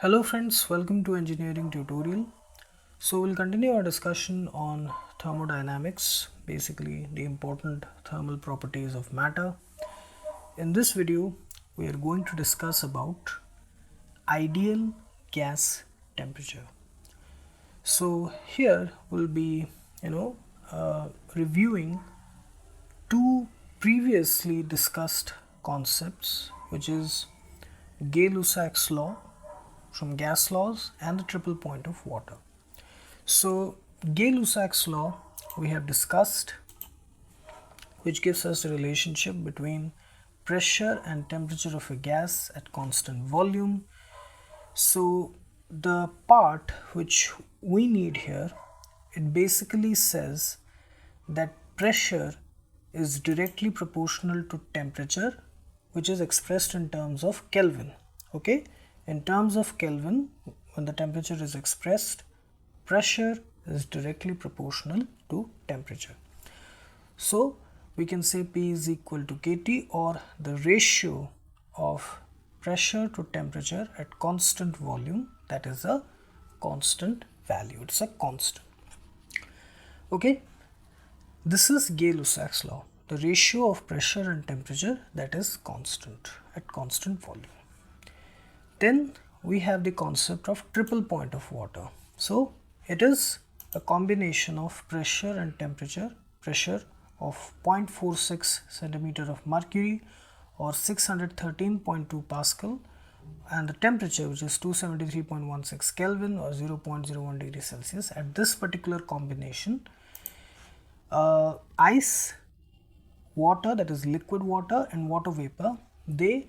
Hello friends, welcome to engineering tutorial. So we'll continue our discussion on thermodynamics, basically the important thermal properties of matter. In this video, we are going to discuss about ideal gas temperature. So here we'll be, reviewing two previously discussed concepts, which is Gay-Lussac's law from gas laws and the triple point of water. So Gay-Lussac's law we have discussed, which gives us the relationship between pressure and temperature of a gas at constant volume. So the part which we need here, it basically says that pressure is directly proportional to temperature, which is expressed in terms of Kelvin. Okay, in terms of Kelvin, when the temperature is expressed, pressure is directly proportional to temperature. So we can say P is equal to kT, or the ratio of pressure to temperature at constant volume, that is a constant value, it's a constant. Okay, this is Gay-Lussac's law, the ratio of pressure and temperature that is constant at constant volume. Then we have the concept of triple point of water. So it is a combination of pressure and temperature, pressure of 0.46 centimeter of mercury or 613.2 Pascal, and the temperature, which is 273.16 Kelvin or 0.01 degree Celsius. At this particular combination, ice, water, that is liquid water, and water vapor, they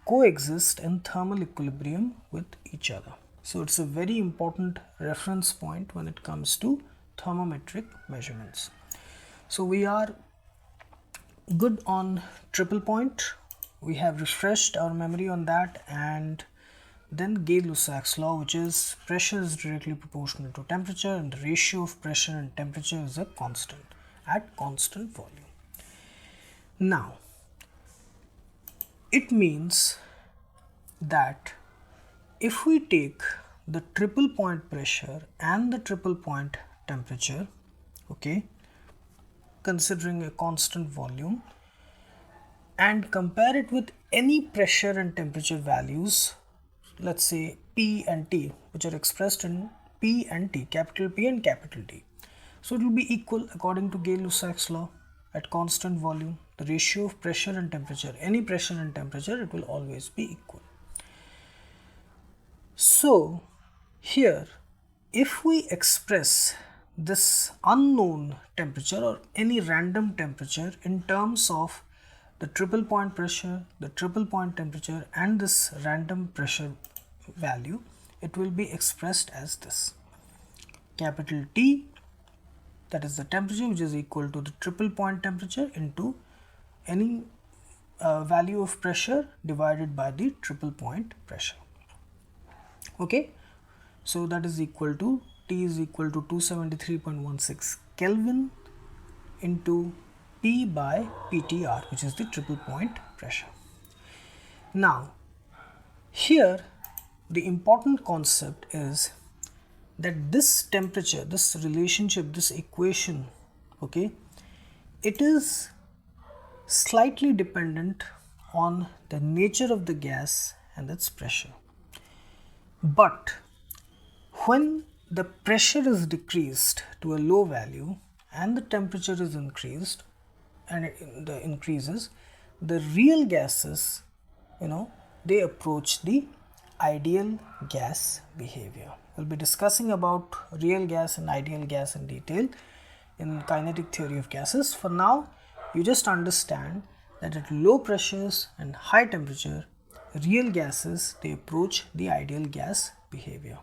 coexist in thermal equilibrium with each other. So it's a very important reference point when it comes to thermometric measurements. So we are good on triple point. We have refreshed our memory on that, and then Gay-Lussac's law, which is pressure is directly proportional to temperature and the ratio of pressure and temperature is a constant at constant volume. Now, it means that if we take the triple point pressure and the triple point temperature, okay, considering a constant volume, and compare it with any pressure and temperature values, let's say P and T, which are expressed in P and T, capital P and capital T. So it will be equal according to Gay-Lussac's law at constant volume. The ratio of pressure and temperature, any pressure and temperature, it will always be equal. So here, if we express this unknown temperature or any random temperature in terms of the triple point pressure, the triple point temperature, and this random pressure value, it will be expressed as this: capital T, that is the temperature, which is equal to the triple point temperature into any value of pressure divided by the triple point pressure. Okay, so that is equal to T is equal to 273.16 Kelvin into P by PTR, which is the triple point pressure. Now here the important concept is that this temperature, this relationship, this equation, okay, it is slightly dependent on the nature of the gas and its pressure. But when the pressure is decreased to a low value and the temperature is increased and the increases, the real gases, they approach the ideal gas behavior. We'll be discussing about real gas and ideal gas in detail in kinetic theory of gases. For now, you just understand that at low pressures and high temperature, real gases, they approach the ideal gas behavior.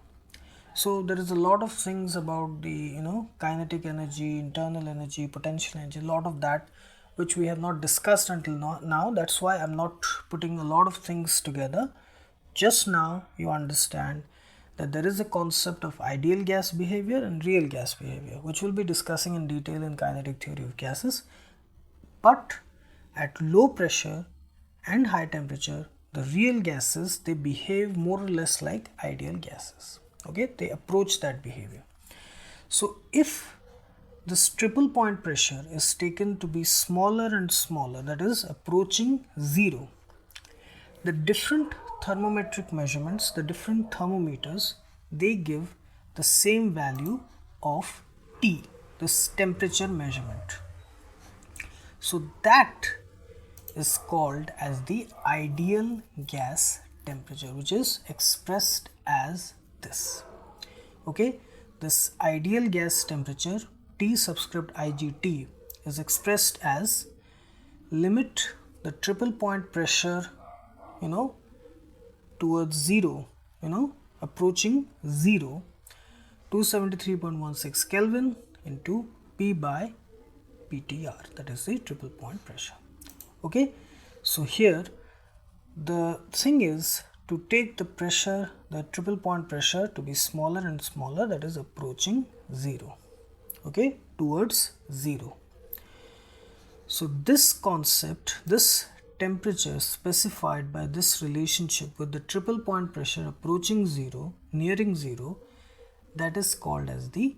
So there is a lot of things about the kinetic energy, internal energy, potential energy, a lot of that which we have not discussed until now. That's why I'm not putting a lot of things together. Just now you understand that there is a concept of ideal gas behavior and real gas behavior, which we'll be discussing in detail in kinetic theory of gases. But at low pressure and high temperature, the real gases, they behave more or less like ideal gases. Okay, they approach that behavior. So if this triple point pressure is taken to be smaller and smaller, that is approaching zero, the different thermometric measurements, the different thermometers, they give the same value of T, this temperature measurement. So that is called as the ideal gas temperature, which is expressed as this. Okay, this ideal gas temperature T subscript IGT is expressed as limit the triple point pressure, towards zero, approaching zero, 273.16 Kelvin into P by PTR, that is the triple point pressure. Okay, so here the thing is to take the pressure, the triple point pressure, to be smaller and smaller, that is approaching zero, okay, towards zero. So this concept, this temperature specified by this relationship with the triple point pressure approaching zero, nearing zero, that is called as the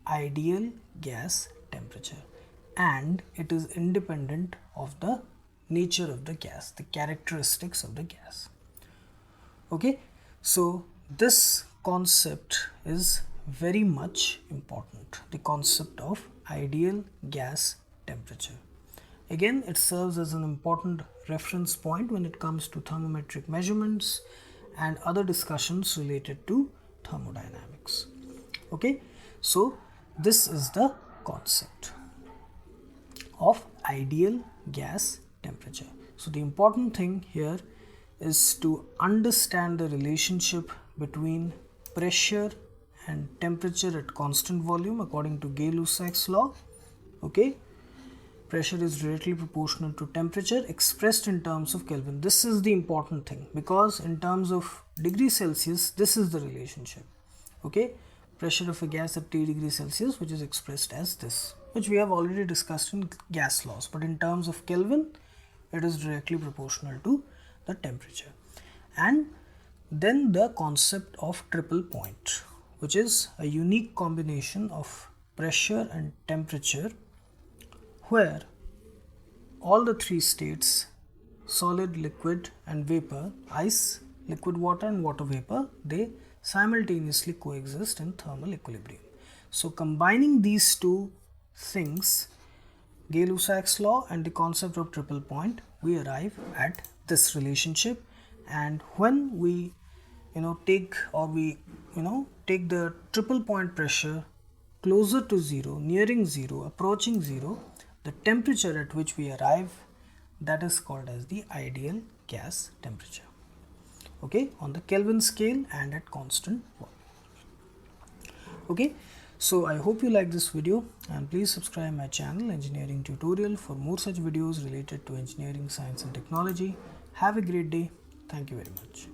ideal gas temperature, and it is independent of the nature of the gas, the characteristics of the gas. Okay, so this concept is very much important, the concept of ideal gas temperature. Again, it serves as an important reference point when it comes to thermometric measurements and other discussions related to thermodynamics. Okay, so this is the concept of ideal gas temperature. So the important thing here is to understand the relationship between pressure and temperature at constant volume according to Gay-Lussac's law. Okay, pressure is directly proportional to temperature expressed in terms of Kelvin. This is the important thing, because in terms of degrees Celsius, this is the relationship. Okay, pressure of a gas at T degrees Celsius, which is expressed as this, which we have already discussed in gas laws, but in terms of Kelvin, it is directly proportional to the temperature. And then the concept of triple point, which is a unique combination of pressure and temperature, where all the three states, solid, liquid and vapor, ice, liquid water and water vapor, they simultaneously coexist in thermal equilibrium. So combining these two things, Gay-Lussac's law and the concept of triple point, we arrive at this relationship. And when we take the triple point pressure closer to zero, nearing zero, approaching zero, the temperature at which we arrive, that is called as the ideal gas temperature. Okay, on the Kelvin scale and at constant volume. Okay, so I hope you like this video, and please subscribe my channel Engineering Tutorial for more such videos related to engineering, science and technology. Have a great day. Thank you very much.